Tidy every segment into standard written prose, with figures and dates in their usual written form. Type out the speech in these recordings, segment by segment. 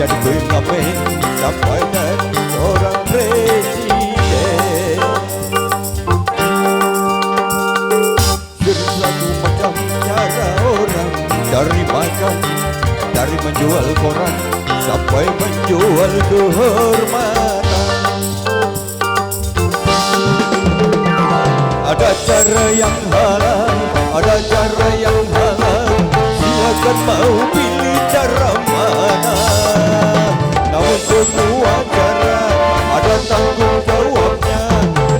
jadi pengamen sampai jadi seorang presiden. Satu macam cara orang dari makan, dari menjual koran sampai menjual kehormatan. Ada cara yang halal, ada cara yang halal. Silakan mau pilih cara mana. Namun semua cara ada tanggung jawabnya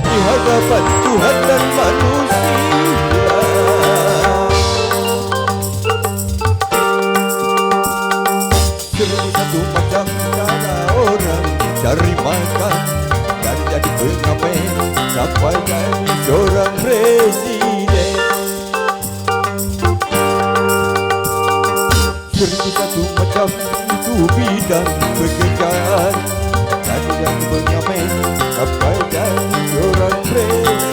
di hadapan Tuhan dan manusia. Satu macam cara orang cari makan, dari jadi pengamen sampai jadi seorang presiden. Satu macam itu bidang pekerjaan, dari jadi pengamen sampai jadi seorang presiden.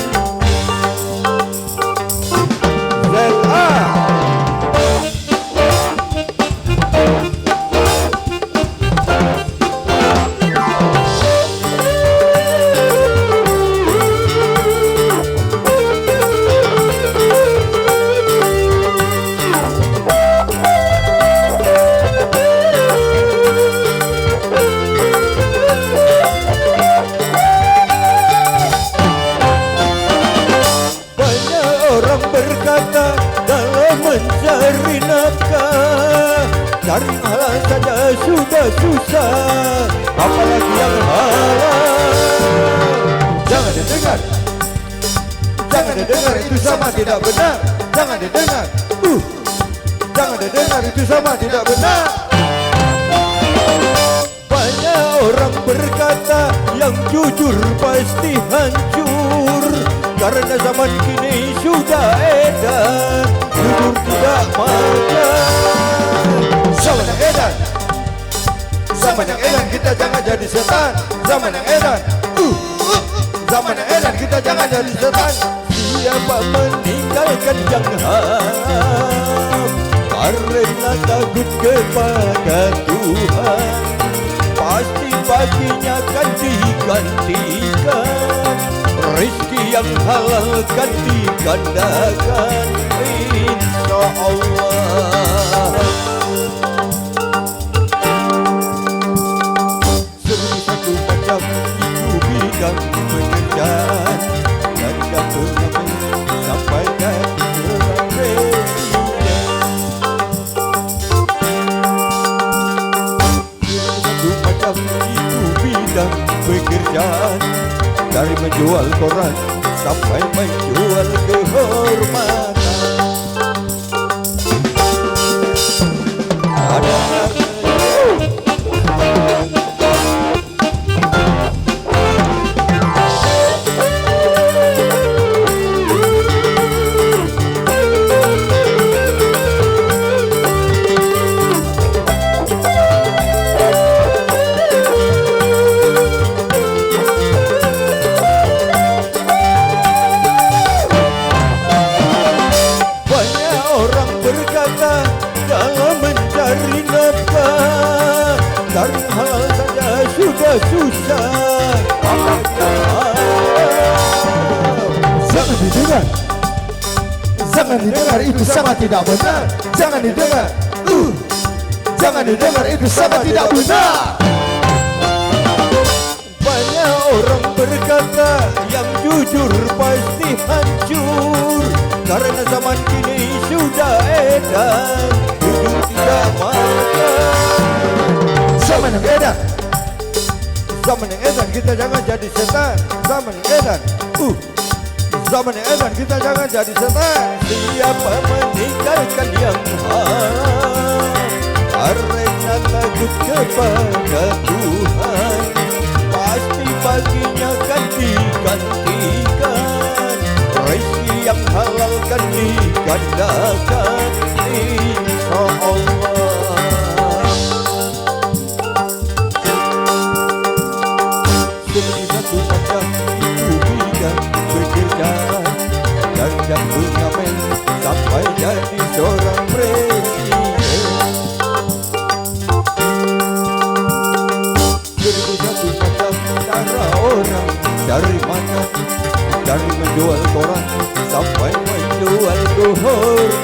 Mencari nafkah, cari halal saja sudah susah, apalagi yang halal. Jangan didengar, jangan didengar, itu sama tidak benar. Jangan didengar, jangan didengar, itu sama tidak benar. Banyak orang berkata yang jujur pasti hancur, karena zaman kini sudah edan, jujur tidak makan. Zaman yang edan, zaman yang edan, kita jangan jadi setan. Zaman yang edan, zaman yang edan, kita jangan jadi setan. Siapa meninggalkan yang haram karena takut kepada Tuhan, pasti baginya akan digantikan. Rezeki yang halal kan digandakan, insya Allah. Satu macam itu bidang pekerjaan, dari dapur sampai jadi seorang presiden. Satu macam itu bidang pekerjaan, dari menjual koran sampai menjual kehormatan. Dalam mencari nafkah, dari halal saja sudah susah, jangan didengar, jangan didengar, itu sama tidak benar. Jangan didengar, jangan didengar, itu sama tidak benar. Banyak orang berkata yang jujur pasti hancur, karena zaman kini sudah edan, jujur tidak makan. Zaman yang edan, zaman yang edan, kita jangan jadi setan. Zaman yang edan, zaman yang edan, kita jangan jadi setan. Siapa meninggalkan yang haram karena takut kepada Tuhan, pasti baginya akan digantikan. Rezeki yang halal kan digandakan, insya Allah. Satu macam itu bidang pekerjaan, dari yang pengamen sampai jadi seorang presiden. dari mana? Dari menjual koran sampai menjual duhur.